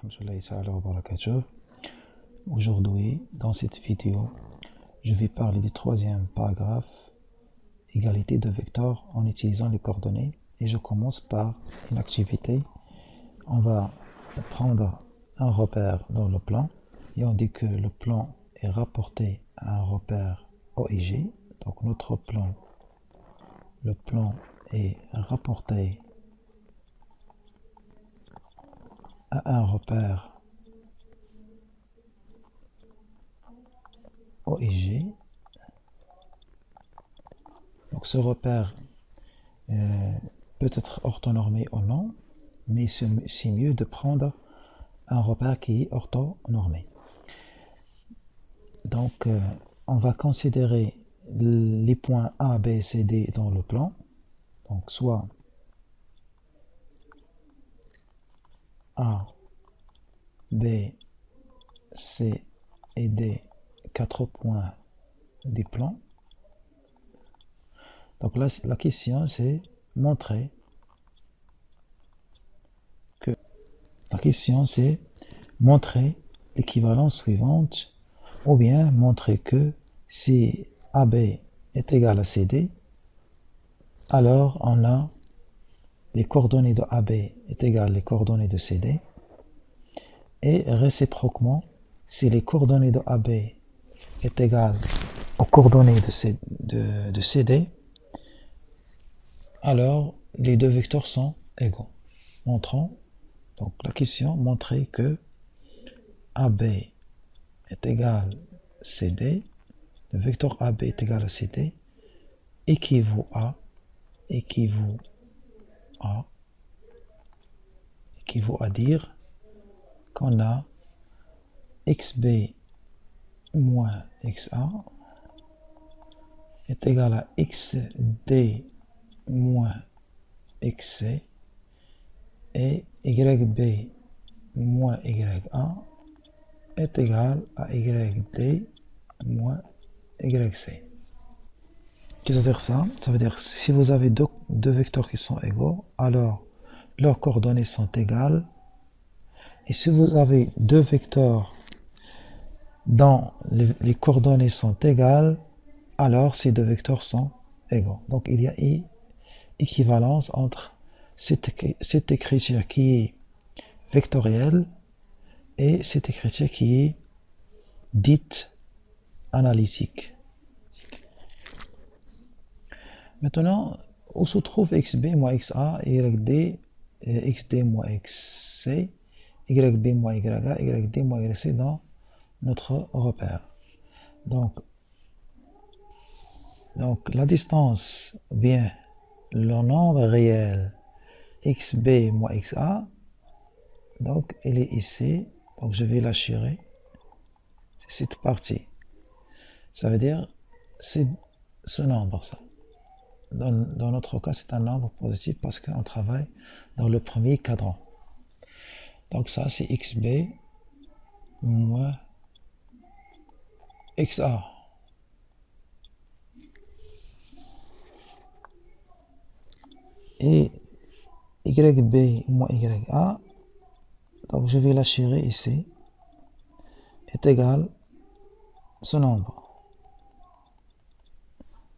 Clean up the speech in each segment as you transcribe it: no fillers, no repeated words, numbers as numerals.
rahmatullahi ta'ala wa barakatuh. Aujourd'hui, dans cette vidéo, je vais parler du troisième paragraphe, égalité de vecteurs en utilisant les coordonnées. Et je commence par une activité. On va prendre un repère dans le plan et on dit que le plan est rapporté à un repère OIG. Donc notre plan, le plan est rapporté à un repère OIG. Donc ce repère peut être orthonormé ou non, mais c'est mieux de prendre un repère qui est orthonormé. Donc on va considérer les points A, B, C, D dans le plan. Donc soit A, B, C et D, 4 points du plan. Donc là, la question c'est montrer que l'équivalence suivante, ou bien montrer que si AB est égal à CD, alors on a les coordonnées de AB est égal les coordonnées de CD, et réciproquement, si les coordonnées de AB est égal aux coordonnées de CD, alors les deux vecteurs sont égaux. Montrons, donc la question, montrer que AB est égal à CD, le vecteur AB est égal à CD, équivaut à dire qu'on a XB moins XA est égal à XD moins XC et YB moins YA est égal à YD moins YC. Qu'est-ce que ça veut dire ça? Ça veut dire que si vous avez deux vecteurs qui sont égaux, alors leurs coordonnées sont égales. Et si vous avez deux vecteurs dont les coordonnées sont égales, alors ces deux vecteurs sont égaux. Donc il y a équivalence entre cette écriture qui est vectorielle et cette écriture qui est dite analytique. Maintenant, où se trouve XB moins XA, YD, XD moins XC, YB moins YA, YD moins YC dans notre repère. Donc la distance, bien le nombre réel XB moins XA, donc elle est ici, donc je vais la chirer, c'est cette partie. Ça veut dire c'est ce nombre, ça. Dans notre cas, c'est un nombre positif parce qu'on travaille dans le premier cadran. Donc ça, c'est XB moins XA. Et YB moins YA, donc je vais la chirer ici, est égal à ce nombre.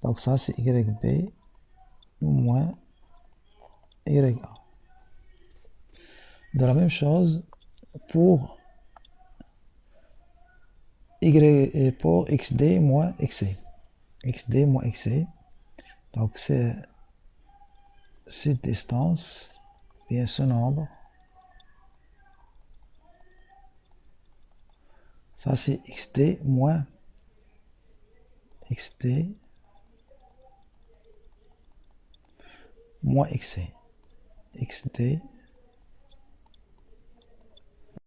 Donc ça, c'est YB moins YA. De la même chose pour XD moins XC. XD moins XC. Donc c'est cette distance, bien ce nombre. Ça c'est XD moins XD moins XC. XD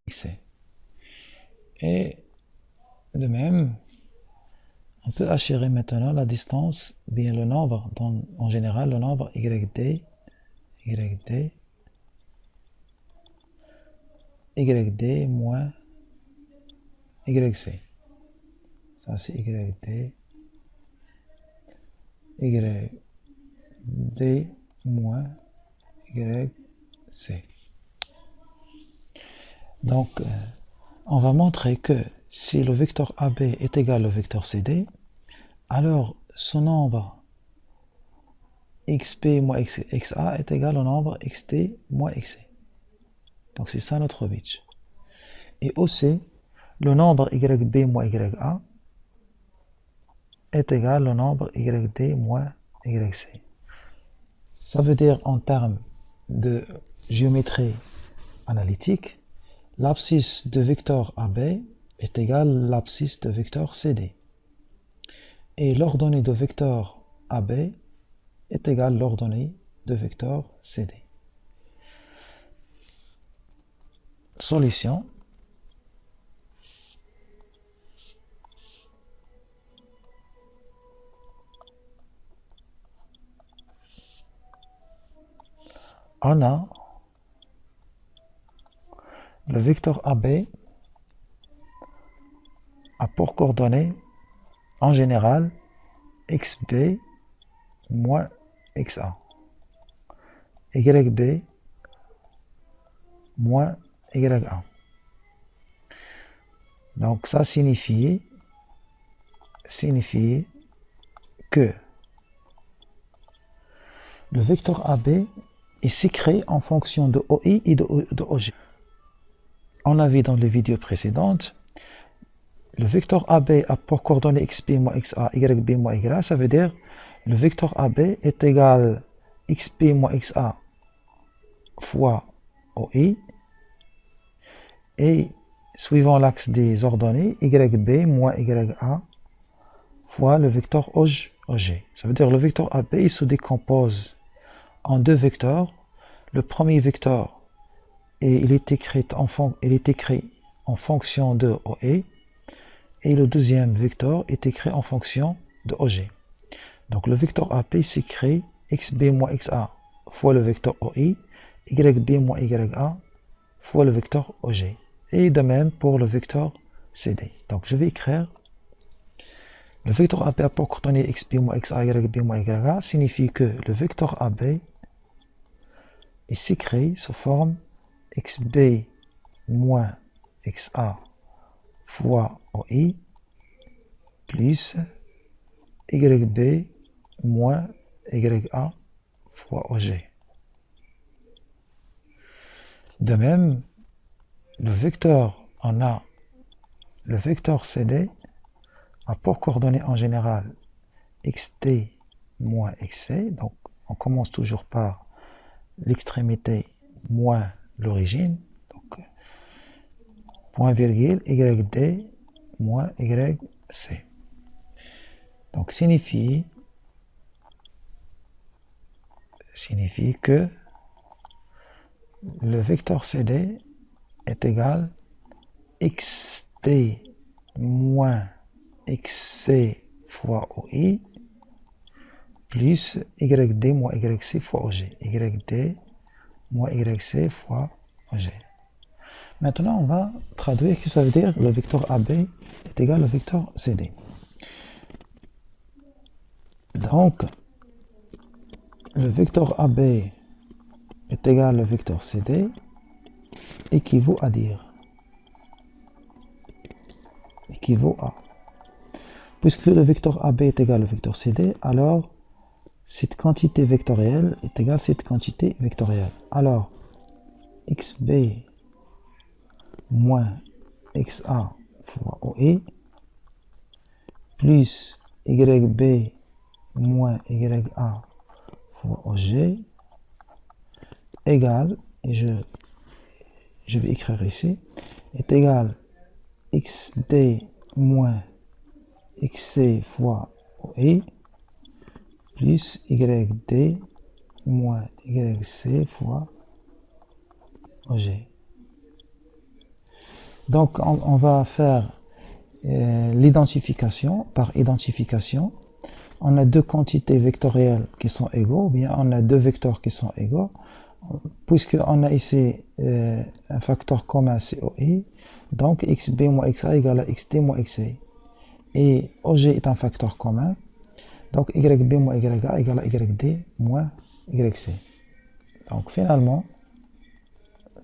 XC. Et de même, on peut assurer maintenant la distance, bien le nombre, en général le nombre YD moins YC. Ça c'est YD moins YC. Donc, on va montrer que si le vecteur AB est égal au vecteur CD, alors ce nombre xp moins xa est égal au nombre xt moins xe. Donc c'est ça notre bitch. Et aussi, le nombre yb moins ya est égal au nombre yd moins yc. Ça veut dire en termes de géométrie analytique, l'abscisse de vecteur AB est égal à l'abscisse de vecteur CD. Et l'ordonnée de vecteur AB est égal à l'ordonnée de vecteur CD. Solution. On a le vecteur AB a pour coordonnées en général xb moins xa, yb moins ya. Donc ça signifie que le vecteur AB est sécré en fonction de OI et de OG. On a vu dans les vidéos précédentes, le vecteur AB a pour coordonnées xb moins xa, yb moins ya, ça veut dire le vecteur AB est égal à xb moins xa fois OI, et suivant l'axe des ordonnées, yb moins ya fois le vecteur OG. Ça veut dire le vecteur AB il se décompose en deux vecteurs. Le premier vecteur, il est écrit en fonction de OE, et le deuxième vecteur est écrit en fonction de OG. Donc le vecteur AB s'écrit xb moins xa fois le vecteur OI, yb moins ya fois le vecteur OG. Et de même pour le vecteur CD. Donc je vais écrire le vecteur AB a pour coordonnées xb moins xa, yb moins ya signifie que le vecteur AB est s'écrit sous forme xb moins xa fois OI plus yb moins ya fois OG. De même, le vecteur CD a pour coordonnées en général xt moins xc. Donc on commence toujours par l'extrémité moins l'origine. Donc point virgule yd moins yc. Donc signifie que le vecteur CD est égal à xt moins xc fois OI plus yd moins yc fois OG. yd moins yc fois OG. Maintenant, on va traduire ce que ça veut dire le vecteur AB est égal au vecteur CD. Donc, le vecteur AB est égal au vecteur CD équivaut à puisque le vecteur AB est égal au vecteur CD, alors cette quantité vectorielle est égale à cette quantité vectorielle. Alors, xb moins xa fois OI plus yb moins ya fois OG égale, et je vais écrire ici, est égal xd moins xc fois OI plus yd moins yc fois OG. Donc on va faire l'identification par identification. On a deux quantités vectorielles qui sont égaux, ou bien on a deux vecteurs qui sont égaux. Puisqu'on a ici un facteur commun COI, donc xb moins xa égale à xt moins xc. Et OG est un facteur commun, donc yb moins ya égale à yd moins yc. Donc finalement,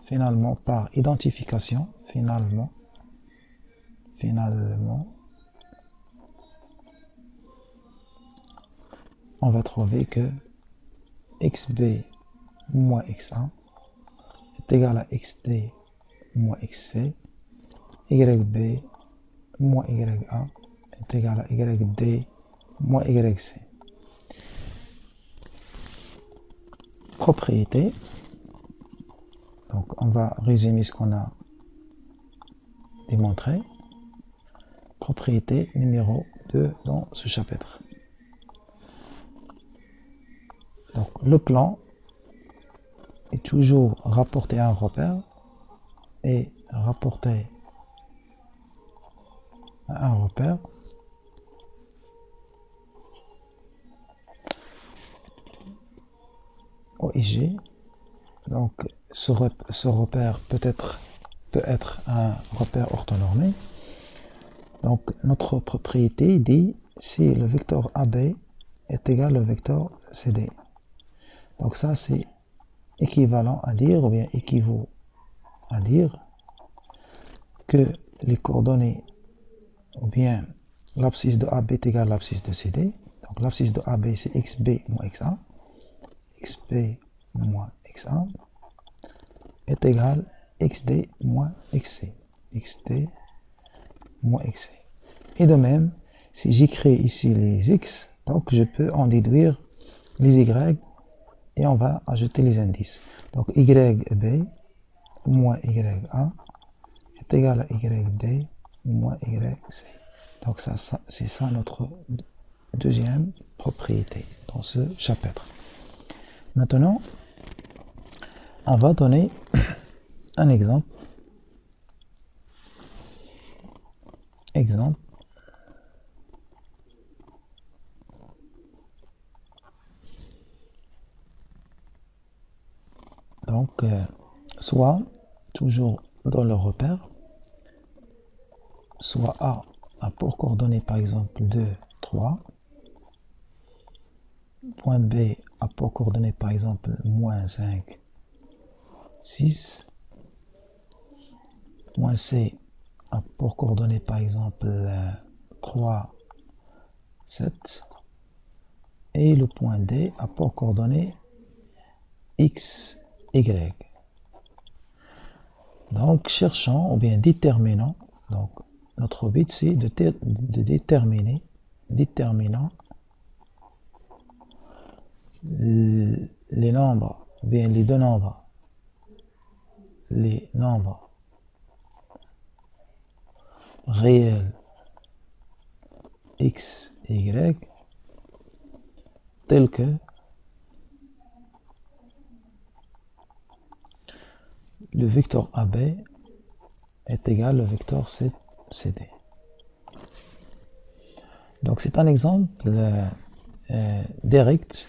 finalement par identification, finalement, on va trouver que xb moins x1 est égal à xd moins xc, yb moins ya est égal à yd moins yc. Propriété. Donc on va résumer ce qu'on a démontré. Propriété numéro 2 dans ce chapitre. Donc le plan est toujours rapporté à un repère et rapporté à un repère OIG. Donc ce repère peut être un repère orthonormé. Donc notre propriété dit si le vecteur AB est égal au vecteur CD. Donc ça c'est équivalent à dire, ou bien équivaut à dire que les coordonnées, ou bien l'abscisse de AB est égal à l'abscisse de CD. Donc l'abscisse de AB c'est xb moins x1, xb moins x1 est égal xd moins xc, xd moins xc. Et de même, si j'écris ici les x, donc je peux en déduire les y et on va ajouter les indices. Donc yb moins ya est égal à yd moins yc. Donc ça c'est ça notre deuxième propriété dans ce chapitre. Maintenant, on va donner un exemple. Donc, soit toujours dans le repère, soit A pour coordonnées par exemple 2, 3, point B a pour coordonnées par exemple moins 5, 6, point C a pour coordonnées par exemple 3, 7, et le point D a pour coordonnées x, y. Donc cherchant ou bien déterminant, donc notre but c'est de déterminer les nombres, bien les deux nombres, les nombres réels x et y tels que le vecteur AB est égal au vecteur CD. Donc c'est un exemple direct.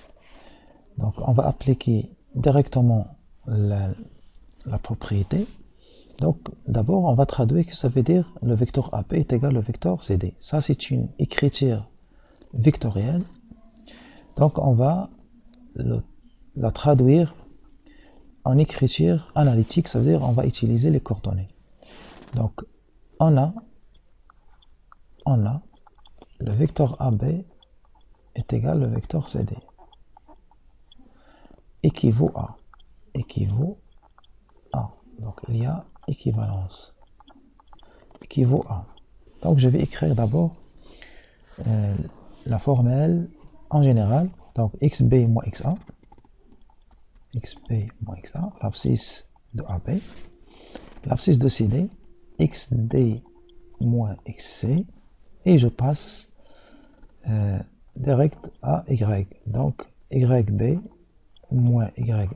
Donc on va appliquer directement la propriété. Donc d'abord on va traduire que ça veut dire le vecteur AB est égal au vecteur CD. Ça c'est une écriture vectorielle. Donc on va la traduire en écriture analytique, ça veut dire on va utiliser les coordonnées. Donc on a le vecteur AB est égal au vecteur CD. Équivaut à. Donc il y a équivalence. Équivaut à. Donc je vais écrire d'abord la formule en général. Donc xb moins xa, l'abscisse de AB, l'abscisse de CD, xd moins xc, et je passe direct à y. Donc yb moins ya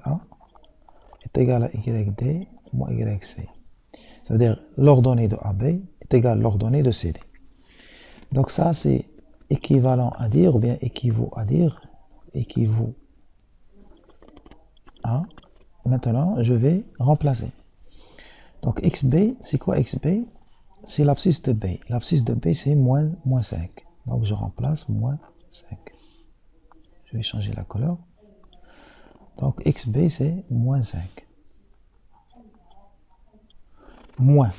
est égal à yd moins yc. Ça veut dire l'ordonnée de AB est égal à l'ordonnée de CD. Donc ça c'est équivalent à dire, ou bien équivaut à dire, équivaut à. Maintenant je vais remplacer. Donc xb, c'est quoi xb? C'est l'abscisse de b. L'abscisse de b c'est moins 5. Donc je remplace moins 5. Je vais changer la couleur. Donc xb c'est moins 5. moins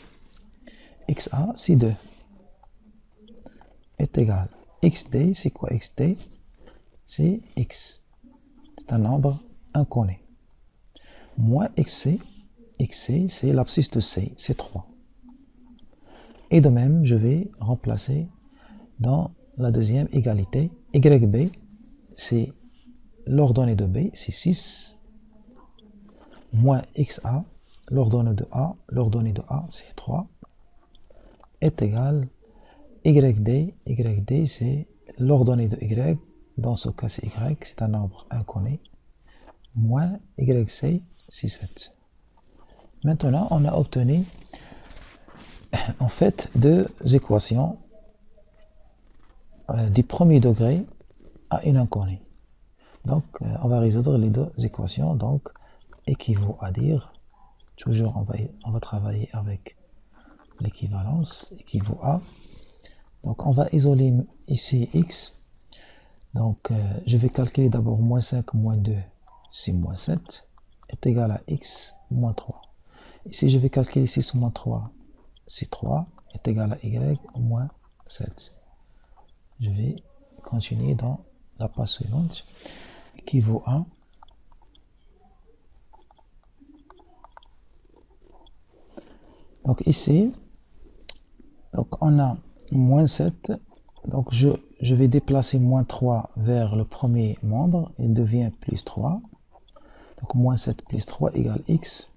XA, c'est 2, est égal. XD, c'est quoi XD? C'est X. C'est un nombre inconnu. Moins XC, XC, c'est l'abscisse de C, c'est 3. Et de même, je vais remplacer dans la deuxième égalité, YB, c'est l'ordonnée de B, c'est 6, moins XA, l'ordonnée de A, c'est 3, est égal YD, YD, c'est l'ordonnée de Y, dans ce cas c'est Y, c'est un nombre inconnu, moins YC, c'est 7. Maintenant, on a obtenu en fait deux équations du premier degré à une inconnue. Donc, on va résoudre les deux équations. Donc, équivaut à dire, toujours on va travailler avec l'équivalence, équivaut à. Donc, on va isoler ici x. Donc, je vais calculer d'abord moins 5 moins 2, c'est moins 7, est égal à x moins 3. Ici, je vais calculer 6 moins 3, c'est 3, est égal à y moins 7. Je vais continuer dans la page suivante, équivaut à. Donc ici, donc on a moins 7, donc je vais déplacer moins 3 vers le premier membre, il devient plus 3. Donc moins 7 plus 3 égale x.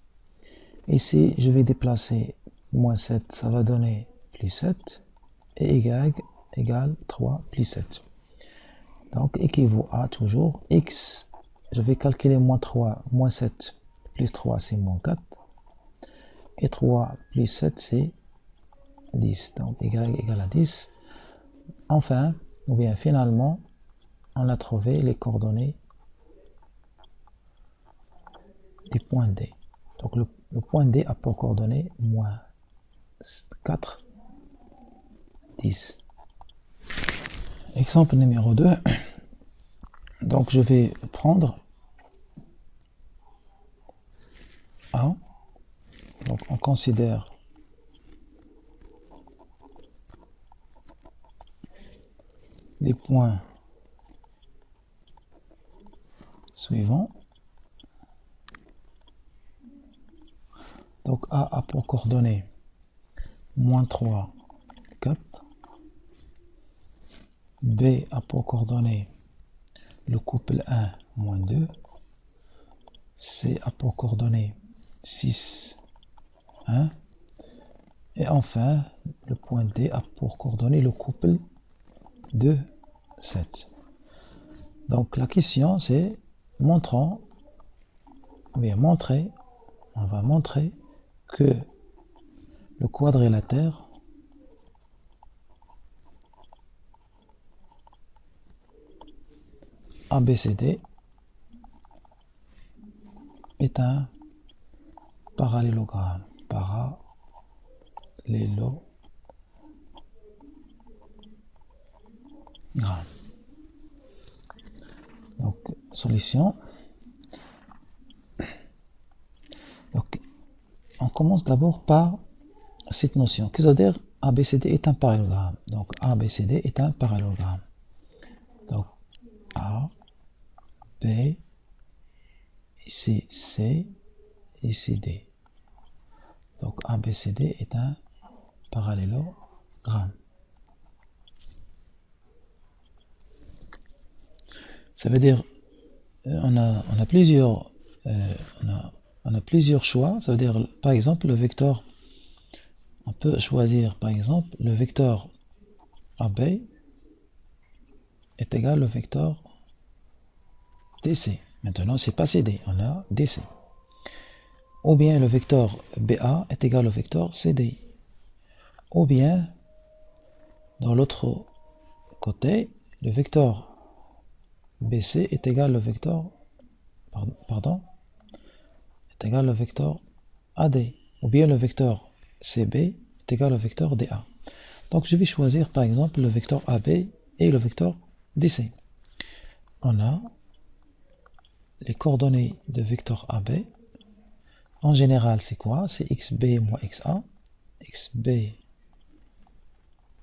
Ici, je vais déplacer moins 7, ça va donner plus 7, et y égale 3 plus 7. Donc équivaut à toujours x, je vais calculer moins 3, moins 7 plus 3 c'est moins 4, et 3 plus 7 c'est 10, donc y égale à 10. Enfin, ou bien finalement, on a trouvé les coordonnées des points D. Donc le point D a pour coordonnées moins 4, 10. Exemple numéro 2. Donc je vais prendre A. Donc on considère les points suivants. Donc A a pour coordonnées moins 3, 4. B a pour coordonnées le couple 1, moins 2. C a pour coordonnées 6, 1. Et enfin, le point D a pour coordonnées le couple 2, 7. Donc la question c'est on va montrer que le quadrilatère ABCD est un parallélogramme. Donc, solution. Donc, on commence d'abord par cette notion. Qu'est-ce que ça veut dire? ABCD est un parallélogramme. Donc, ABCD est un parallélogramme. Donc, A, B, ici C, ici D. Donc, ABCD est un parallélogramme. Ça veut dire on a plusieurs choix. Ça veut dire par exemple le vecteur, on peut choisir par exemple le vecteur AB est égal au vecteur DC. Maintenant c'est pas CD, on a DC. Ou bien le vecteur BA est égal au vecteur CD. Ou bien dans l'autre côté, le vecteur BC est égal au vecteur est égal au vecteur AD, ou bien le vecteur CB est égal au vecteur DA. Donc je vais choisir par exemple le vecteur AB et le vecteur DC. On a les coordonnées de vecteur AB. En général, c'est quoi? C'est xb moins xa. xb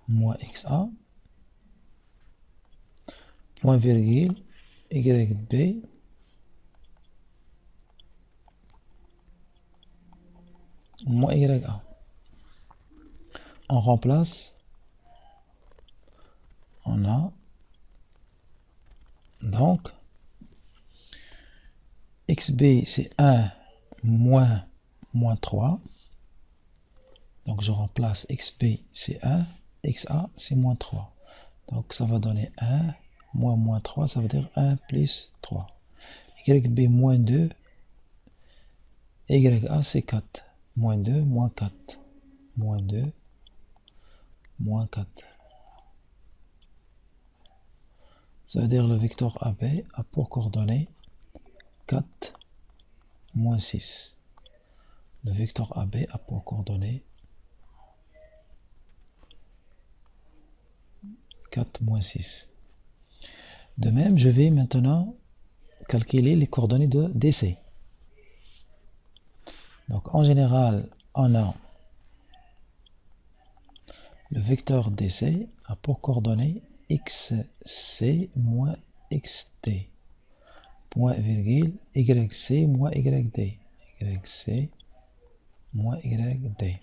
moins xa, point virgule, yb moins ya. On remplace, on a donc xb c'est 1 moins 3. Donc je remplace xb c'est 1, xa c'est moins 3. Donc ça va donner 1 moins 3, ça veut dire 1 plus 3. Yb moins 2, ya c'est 4. Moins 2, moins 4. Moins 2, moins 4. Ça veut dire le vecteur AB a pour coordonnée 4, moins 6. Le vecteur AB a pour coordonnée 4, moins 6. De même, je vais maintenant calculer les coordonnées de DC. Donc en général, on a le vecteur DC a pour coordonnée xc moins xt, point virgule, yc moins yd, yc moins yd.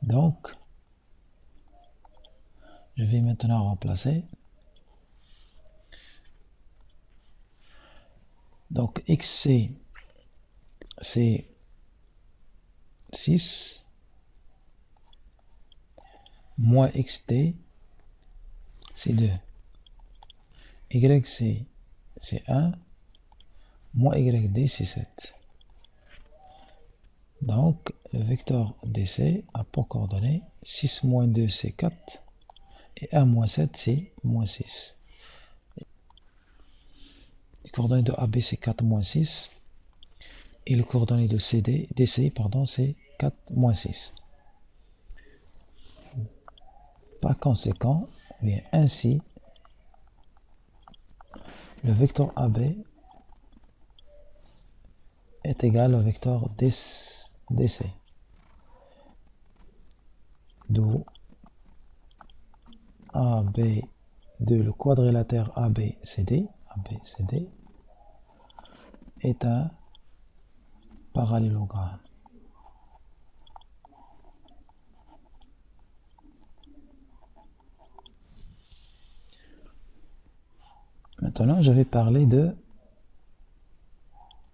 Donc, je vais maintenant remplacer. Donc xc c'est 6 moins xt c'est 2. Yc c'est 1 moins yd c'est 7. Donc le vecteur dc a pour coordonnée 6 moins 2 c'est 4 et 1 moins 7 c'est moins 6. Les coordonnées de AB c'est 4 moins 6 et les coordonnées de DC pardon, c'est 4 moins 6. Par conséquent, bien ainsi, le vecteur AB est égal au vecteur DC. D'où AB de le quadrilatère ABCD est un parallélogramme. Maintenant, je vais parler de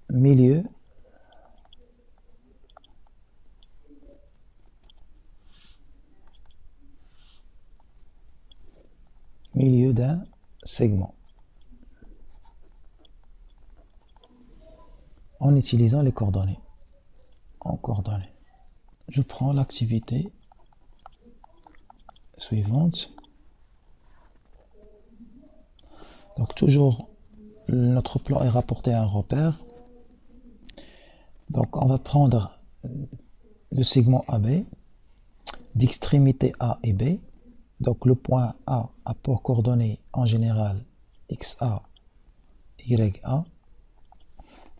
milieu d'un segment en utilisant les coordonnées. Je prends l'activité suivante. Donc toujours notre plan est rapporté à un repère. Donc on va prendre le segment AB d'extrémité A et B. Donc le point A a pour coordonnées en général XA, YA.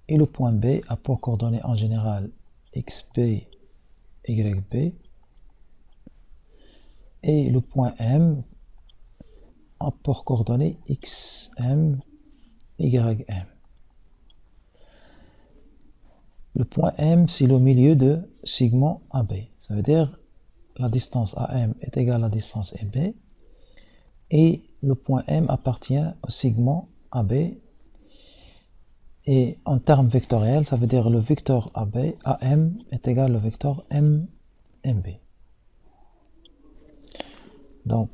Et le point B a pour coordonnées en général XB, YB. Et le point M a pour coordonnées XM, YM. Le point M, c'est le milieu de segment AB. Ça veut dire la distance AM est égale à la distance EB. Et le point M appartient au segment AB. Et en termes vectoriels, ça veut dire le vecteur AM est égal au vecteur MB. Donc,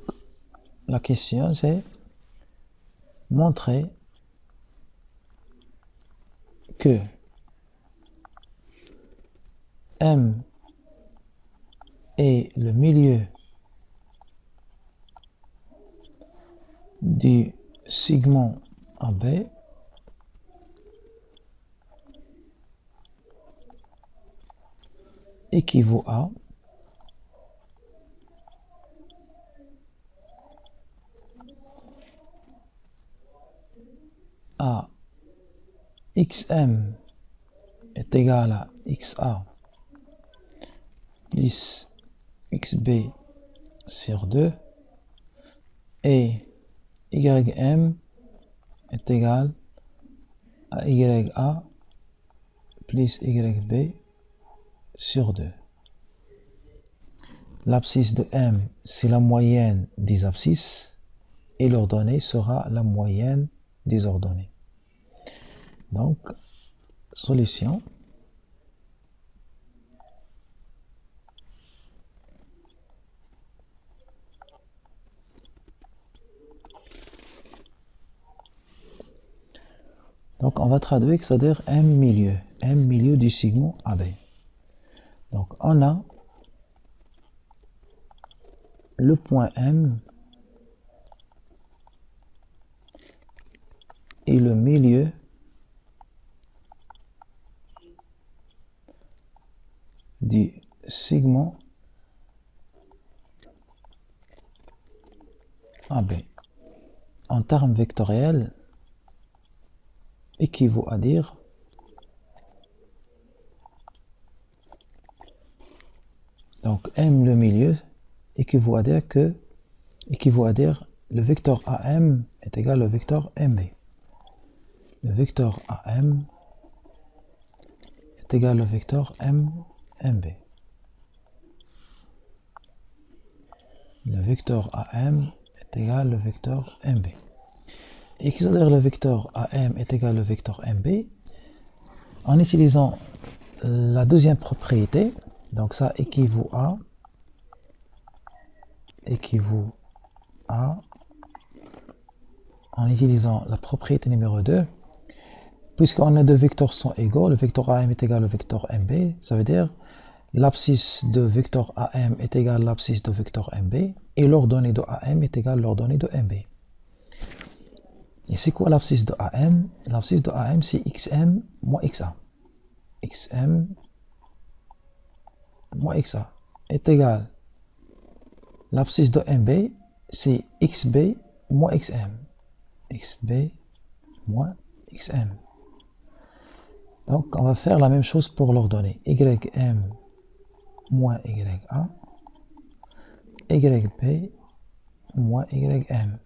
la question c'est montrer que M est le milieu du segment AB équivaut à XM est égal à XA plus xb sur 2 et ym est égal à ya plus yb sur 2. L'abscisse de M, c'est la moyenne des abscisses et l'ordonnée sera la moyenne des ordonnées. Donc, solution. Donc, on va traduire, c'est-à-dire M milieu du segment AB. Donc, on a le point M et le milieu du segment AB. En termes vectoriels, équivaut à dire donc M le milieu équivaut à dire le vecteur AM est égal au vecteur MB. Le vecteur AM est égal au vecteur MB. Le vecteur AM est égal au vecteur MB. Et qu'est-ce que veut dire le vecteur AM est égal au vecteur MB? En utilisant la deuxième propriété, donc ça équivaut à en utilisant la propriété numéro 2, puisqu'on a deux vecteurs sont égaux, le vecteur AM est égal au vecteur MB, ça veut dire l'abscisse de vecteur AM est égal à l'abscisse de vecteur MB et l'ordonnée de AM est égal à l'ordonnée de MB. Et c'est quoi l'abscisse de AM? L'abscisse de AM c'est XM moins XA. XM moins XA est égal. L'abscisse de MB c'est XB moins XM. XB moins XM. Donc on va faire la même chose pour l'ordonnée. YM moins YA. YB moins YM.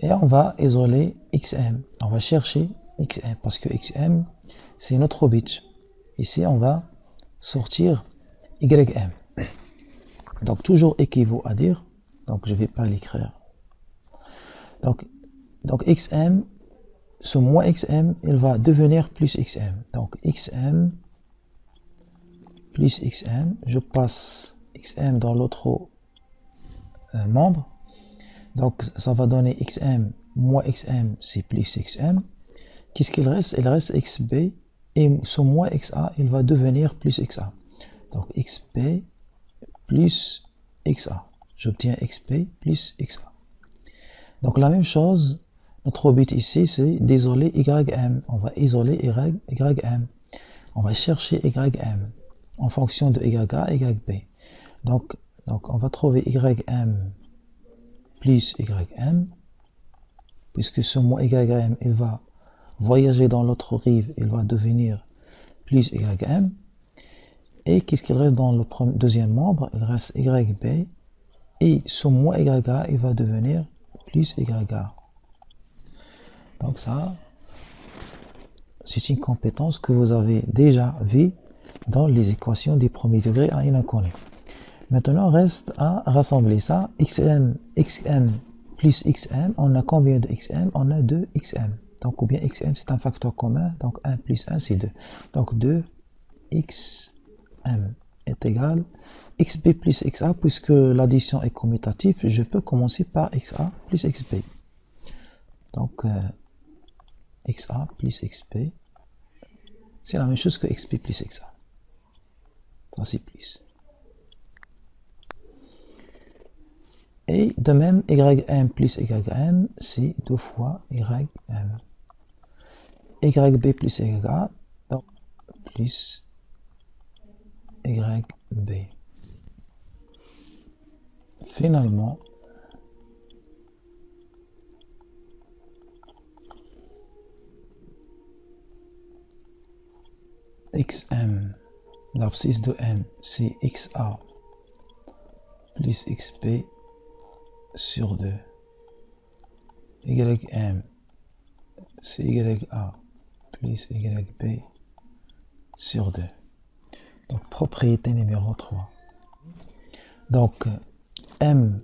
Et on va isoler XM. On va chercher XM parce que XM c'est notre bit. Ici on va sortir YM. Donc toujours équivaut à dire, donc je ne vais pas l'écrire. Donc XM, ce moins XM, il va devenir plus XM. Donc XM plus XM, je passe XM dans l'autre membre. Donc ça va donner XM moins XM, c'est plus XM. Qu'est-ce qu'il reste? Il reste XB et ce moins XA, il va devenir plus XA. Donc XB plus XA. J'obtiens XB plus XA. Donc la même chose, notre but ici c'est d'isoler YM. On va isoler YM. On va chercher YM en fonction de YA et YB. Donc on va trouver YM plus YM, puisque ce moins YM il va voyager dans l'autre rive, il va devenir plus YM. Et qu'est-ce qu'il reste dans le deuxième membre? Il reste YB et ce moins YA il va devenir plus YA. Donc ça, c'est une compétence que vous avez déjà vue dans les équations des premiers degrés à une inconnue. Maintenant, reste à rassembler ça. XM plus XM, on a combien de XM? On a 2 XM. Donc, ou bien XM, c'est un facteur commun. Donc, 1 plus 1, c'est 2. Donc, 2 XM est égal XB plus XA. Puisque l'addition est commutative, je peux commencer par XA plus XB. Donc, XA plus XB, c'est la même chose que XB plus XA. Ça, c'est plus. Et de même, YM plus YM, c'est 2 fois YM. YB plus YA, donc plus YB. Finalement, XM, l'abscisse de M, c'est XA plus xp sur 2. ym, c'est ya plus yb sur 2. Donc, propriété numéro 3. Donc, M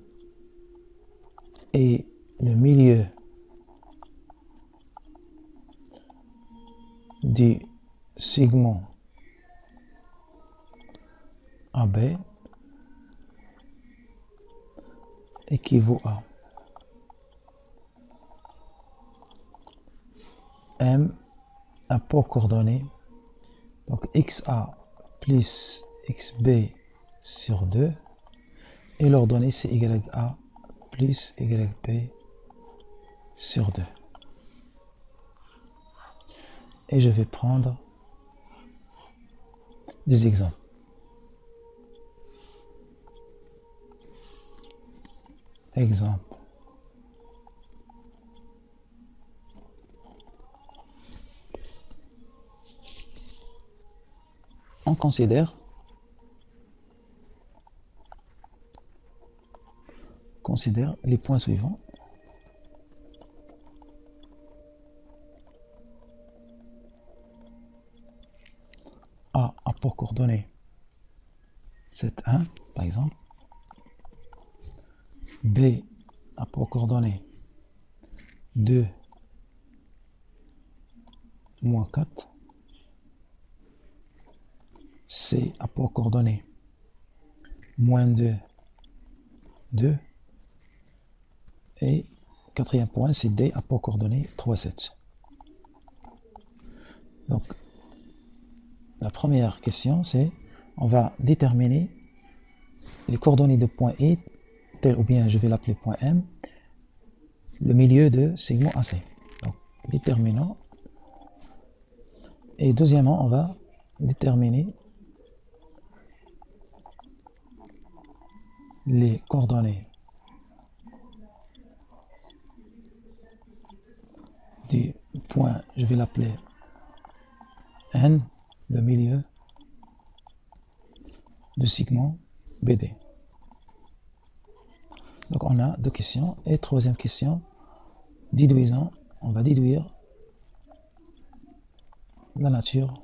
est le milieu du segment AB équivaut à M apport coordonnées, donc XA plus XB sur 2, et l'ordonnée c'est YA plus YB sur 2. Et je vais prendre des exemples. Exemple. On considère les points suivants. A apport coordonnées 7, 1 par exemple. B apport coordonnées 2, moins 4. C apport coordonnées moins 2, 2. Et quatrième point, c'est D apport coordonnées 3, 7. Donc, la première question, c'est on va déterminer les coordonnées de point E, tel ou bien je vais l'appeler point M, le milieu de segment AC. Donc, déterminons. Et deuxièmement, on va déterminer les coordonnées du point, je vais l'appeler N, le milieu de segment BD. Donc on a deux questions. Et troisième question, déduisons, on va déduire la nature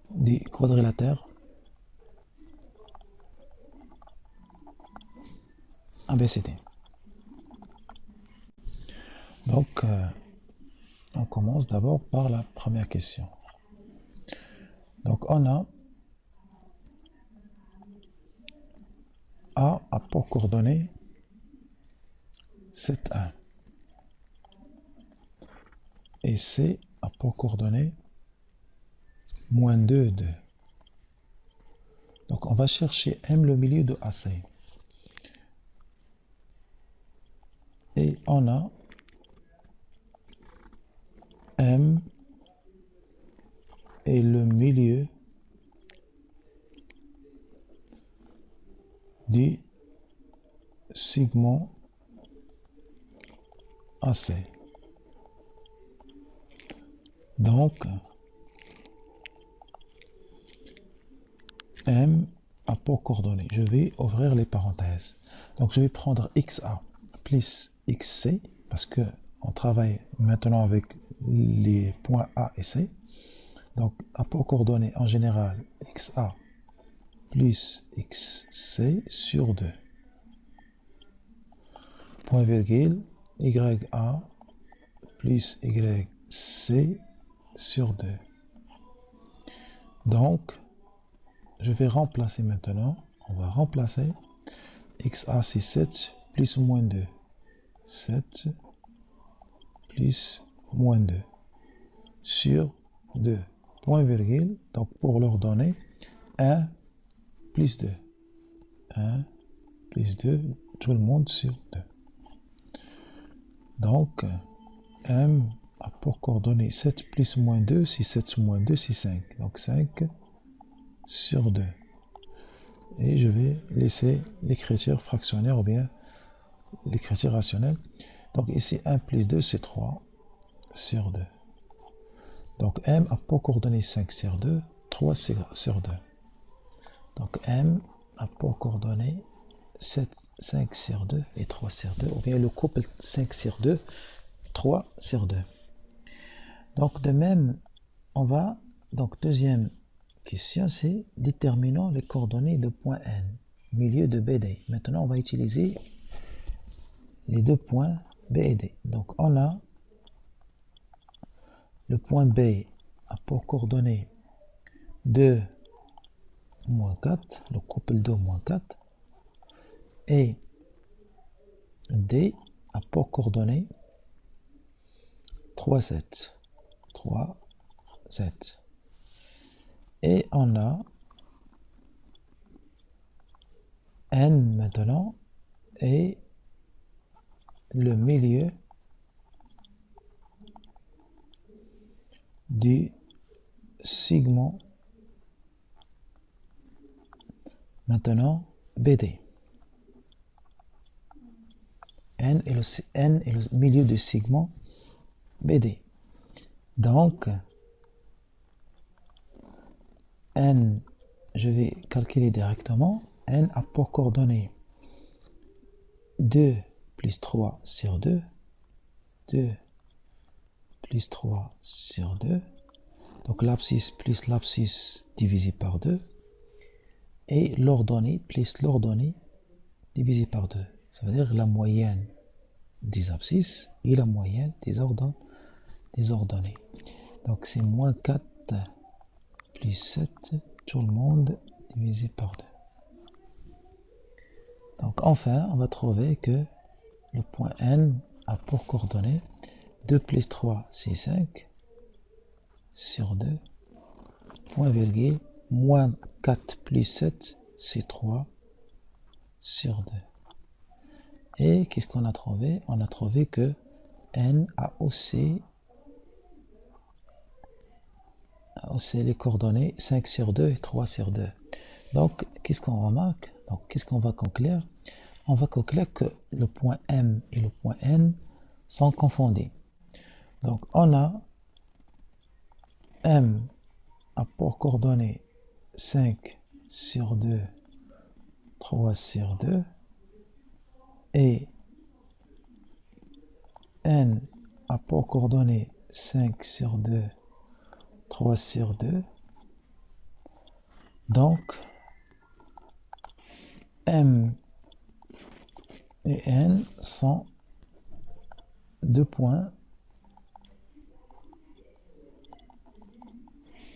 du quadrilatère ABCD. Donc, on commence d'abord par la première question. Donc, on a A apport coordonnées 7, 1 et C apport coordonnées moins 2, 2. Donc, on va chercher M le milieu de AC. Et on a M et le milieu du segment AC. Donc, M apport coordonnées. Je vais ouvrir les parenthèses. Donc, je vais prendre XA plus XC parce que on travaille maintenant avec les points A et C. Donc, apport coordonnées en général XA plus XC sur 2. Point virgule, YA plus YC sur 2. Donc, je vais remplacer maintenant, on va remplacer XA c'est 7 plus ou moins 2. 7 plus moins 2 sur 2. Point virgule, donc pour leur donner 1 plus 2. 1 plus 2, tout le monde sur 2. Donc, M a pour coordonnées 7 plus moins 2, si 7 moins 2, c'est 5. Donc 5 sur 2. Et je vais laisser l'écriture fractionnaire ou bien l'écriture rationnelle. Donc ici, 1 plus 2, c'est 3 sur 2. Donc M a pour coordonnées 5 sur 2, 3 sur 2. Donc M a pour coordonnées 5 sur 2 et 3 sur 2, ou bien le couple 5 sur 2, 3 sur 2. Donc de même, on va, donc deuxième question, c'est déterminons les coordonnées de point N, milieu de BD. Maintenant, on va utiliser les deux points B et D. Donc on a le point B a pour coordonnées 2, moins 4, le couple 2, moins 4, et D a pour coordonnées 3, 7. 3, 7. Et on a N maintenant et le milieu du segment maintenant BD. N est le milieu du segment BD. Donc, N, je vais calculer directement. N a pour coordonnées 2 plus 3 sur 2. 2 plus 3 sur 2. Donc l'abscisse plus l'abscisse divisé par 2. Et l'ordonnée plus l'ordonnée divisé par 2. Ça veut dire la moyenne des abscisses et la moyenne des ordonnées. Donc c'est moins 4 plus 7, tout le monde divisé par 2. Donc enfin, on va trouver que le point N a pour coordonnées 2 plus 3, c'est 5 sur 2, point virgule, moins 4 plus 7, c'est 3 sur 2. Et qu'est-ce qu'on a trouvé? On a trouvé que N a aussi les coordonnées 5 sur 2 et 3 sur 2. Donc, qu'est-ce qu'on remarque? Donc, qu'est-ce qu'on va conclure? On va conclure que le point M et le point N sont confondus. Donc, on a M a pour coordonnées 5 sur 2, 3 sur 2, et N a pour coordonnées 5 sur 2, 3 sur 2. Donc, M et N sont deux points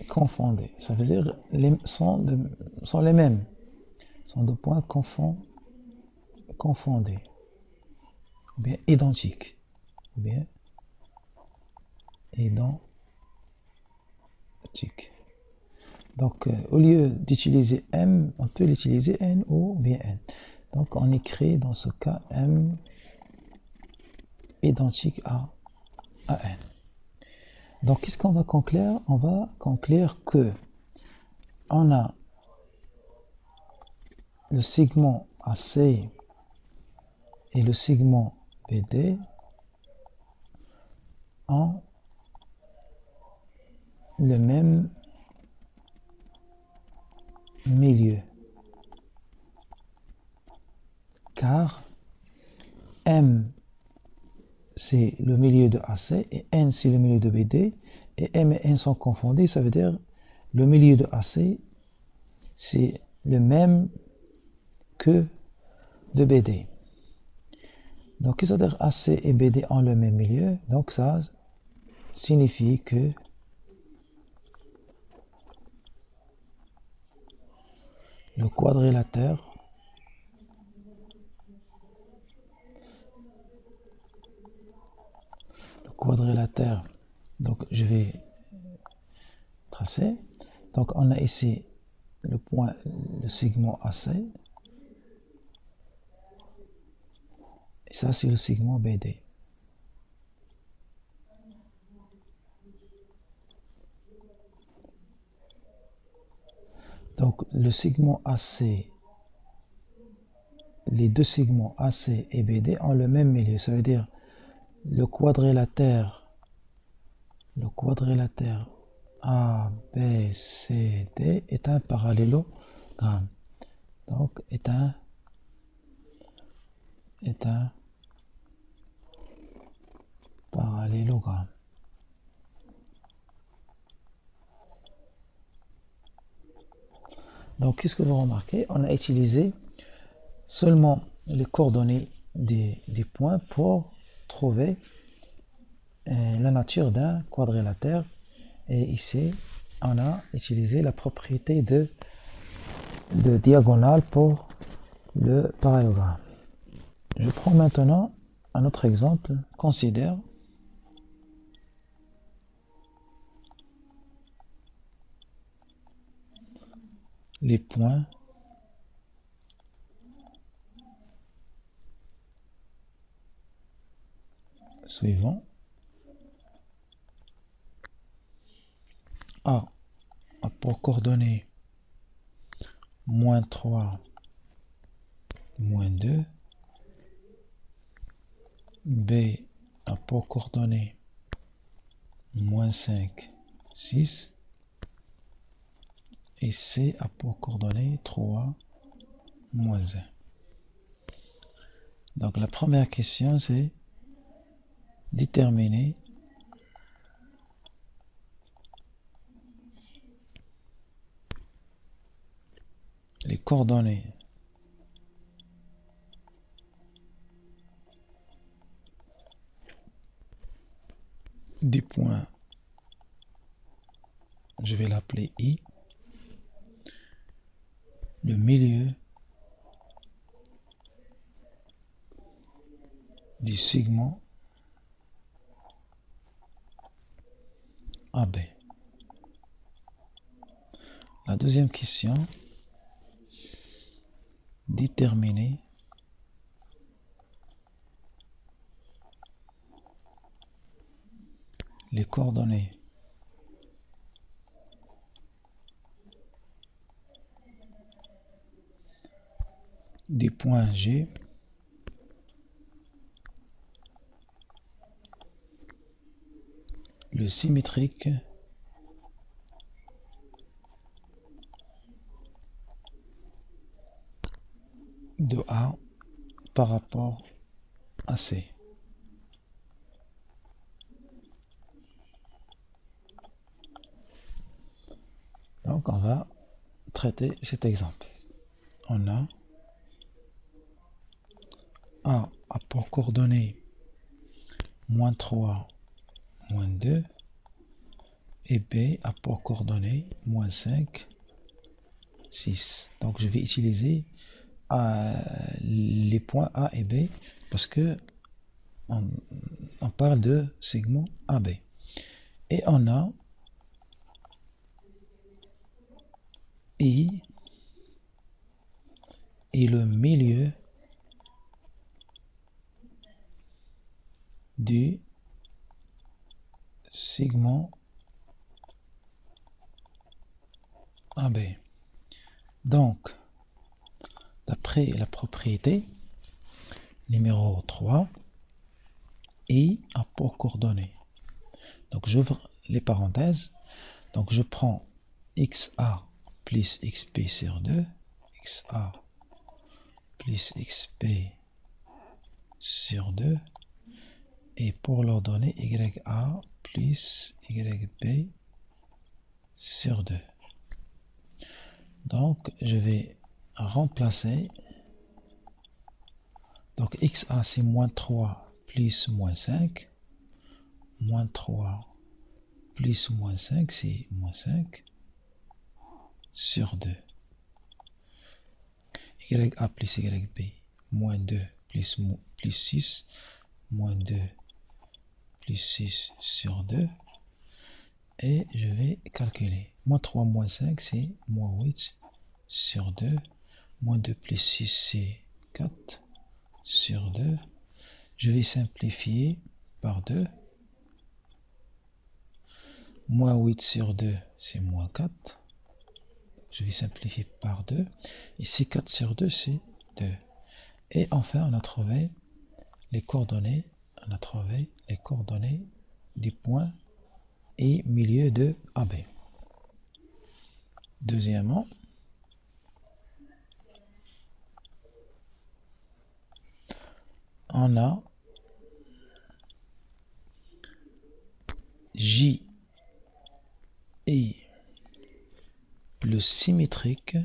confondus. Ça veut dire sont les mêmes. Sont deux points confondus. Ou bien identiques. Ou bien identiques. Donc, au lieu d'utiliser M, on peut l'utiliser N ou bien N. Donc, on écrit dans ce cas M identique à N. Donc, qu'est-ce qu'on va conclure? On va conclure que on a le segment AC et le segment BD ont le même milieu, car M c'est le milieu de AC et N c'est le milieu de BD, et M et N sont confondus. Ça veut dire le milieu de AC c'est le même que de BD. Donc qu'est-ce que ça veut dire? AC et BD ont le même milieu, donc ça signifie que le quadrilatère donc je vais tracer. Donc on a ici le point, le segment AC, et ça c'est le segment BD. Donc le segment AC, les deux segments AC et BD ont le même milieu. Ça veut dire le quadrilatère A, B, C, D est un parallélogramme. donc est un parallélogramme. Donc, qu'est-ce que vous remarquez? On a utilisé seulement les coordonnées des points pour trouver la nature d'un quadrilatère. Et ici, on a utilisé la propriété de diagonale pour le parallélogramme. Je prends maintenant un autre exemple. Considère les points suivants. A pour coordonnées moins 3, moins 2. B a pour coordonnées moins 5, 6. Et C a pour coordonnées 3, moins 1. Donc la première question, c'est déterminer les coordonnées du point, je vais l'appeler I, le milieu du segment AB. La deuxième question, déterminer les coordonnées du point G le symétrique de A par rapport à C. Donc on va traiter cet exemple. On a A pour coordonnées moins 3, moins 2, et B a pour coordonnées moins 5, 6. Donc je vais utiliser les points A et B parce que on parle de segment AB. Et on a I et le milieu du segment AB. Donc, d'après la propriété numéro 3, I a pour coordonnées. Donc, j'ouvre les parenthèses. Donc, je prends XA plus XP sur 2, XA plus XP sur 2, et pour leur donner YA plus YB sur 2. Donc, je vais remplacer. Donc, XA, c'est moins 3 plus moins 5. Moins 3 plus moins 5, c'est moins 5 sur 2. YA plus YB, moins 2 plus 6, moins 2 plus 6 sur 2. Et je vais calculer. Moins 3 moins 5, c'est moins 8 sur 2. Moins 2 plus 6, c'est 4 sur 2. Je vais simplifier par 2. Moins 8 sur 2, c'est moins 4. Je vais simplifier par 2. Ici, 4 sur 2, c'est 2. Et enfin, on a trouvé les coordonnées. On a trouvé les coordonnées du point et milieu de AB. Deuxièmement, on a J est le symétrique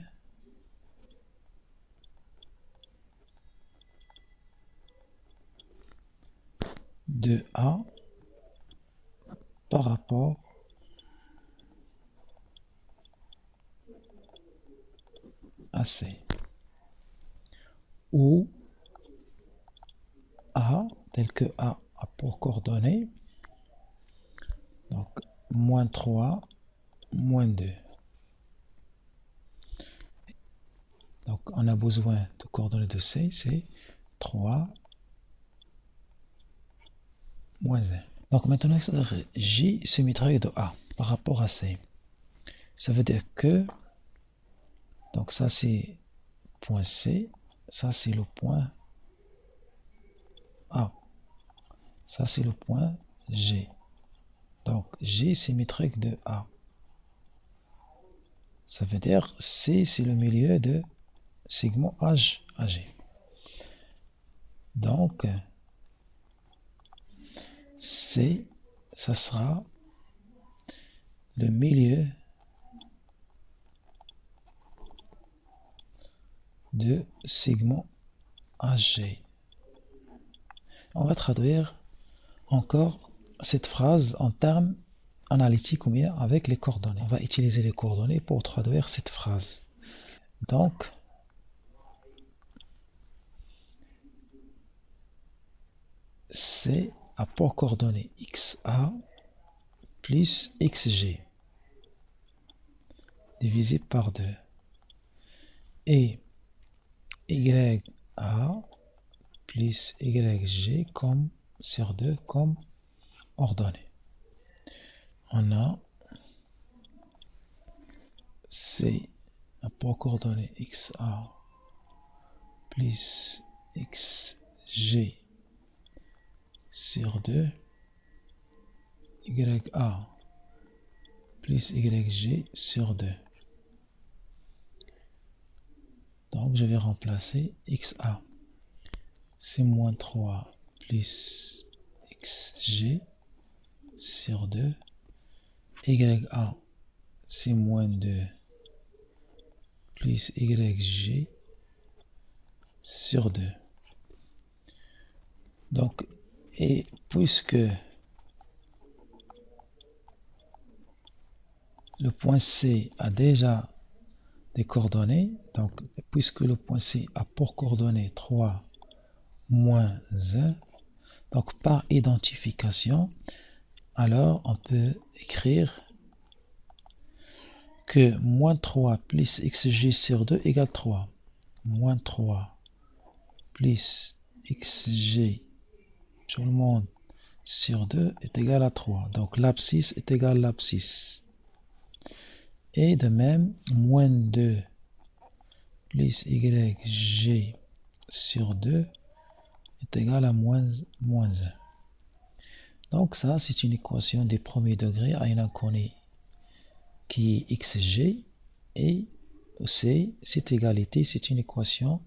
de A par rapport à C, où A, tel que A a pour coordonnées, donc moins 3, moins 2. Donc on a besoin de coordonnées de C, c'est 3, moins 1. Donc maintenant, J symétrique de A par rapport à C. Ça veut dire que, donc ça c'est point C, ça c'est le point A, ça c'est le point G. Donc G symétrique de A. Ça veut dire C c'est le milieu de segment H à G. Donc C, ça sera le milieu de segment HG. On va traduire encore cette phrase en termes analytiques ou bien avec les coordonnées. On va utiliser les coordonnées pour traduire cette phrase. Donc, C a pour coordonnées XA plus XG divisé par 2 et YA plus YG comme sur 2 comme ordonnée. On a C a pour coordonnées XA plus XG sur 2 YA plus YG sur 2. Donc je vais remplacer XA. C'est moins 3 plus XG sur 2. YA c'est moins 2 plus YG sur 2. Donc, et puisque le point C a déjà des coordonnées, donc puisque le point C a pour coordonnées 3, moins 1, donc par identification, alors on peut écrire que moins 3 plus XG sur 2 égale 3. Moins 3 plus XG sur le monde sur 2 est égal à 3. Donc l'abscisse est égal à l'abscisse. Et de même, moins 2 plus YG sur 2 est égal à moins 1. Donc ça, c'est une équation des premiers degrés à une inconnue qui est XG, et C, cette égalité, c'est une équation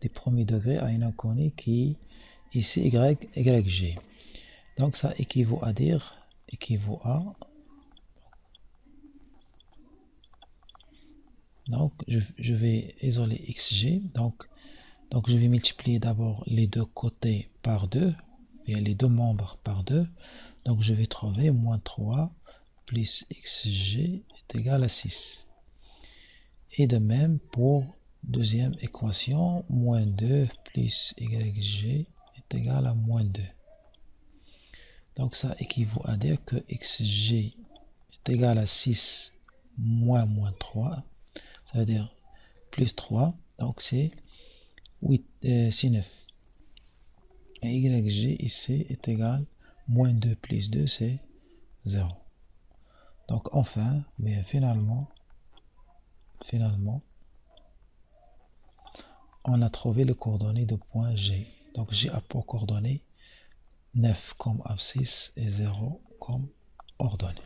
des premiers degrés à une inconnue qui est ici YG. Donc ça équivaut à donc je vais isoler XG, donc je vais multiplier d'abord les deux côtés par 2, et les deux membres par 2, donc je vais trouver moins 3 plus XG est égal à 6. Et de même pour deuxième équation, moins 2 plus YG est égal à moins 2. Donc ça équivaut à dire que XG est égal à 6 moins 3, ça veut dire plus 3, donc c'est 9. Et YG ici est égal à moins 2 plus 2, c'est 0. Donc enfin, mais finalement, on a trouvé les coordonnées de point G. Donc G a pour coordonnées 9 comme abscisse et 0 comme ordonnée.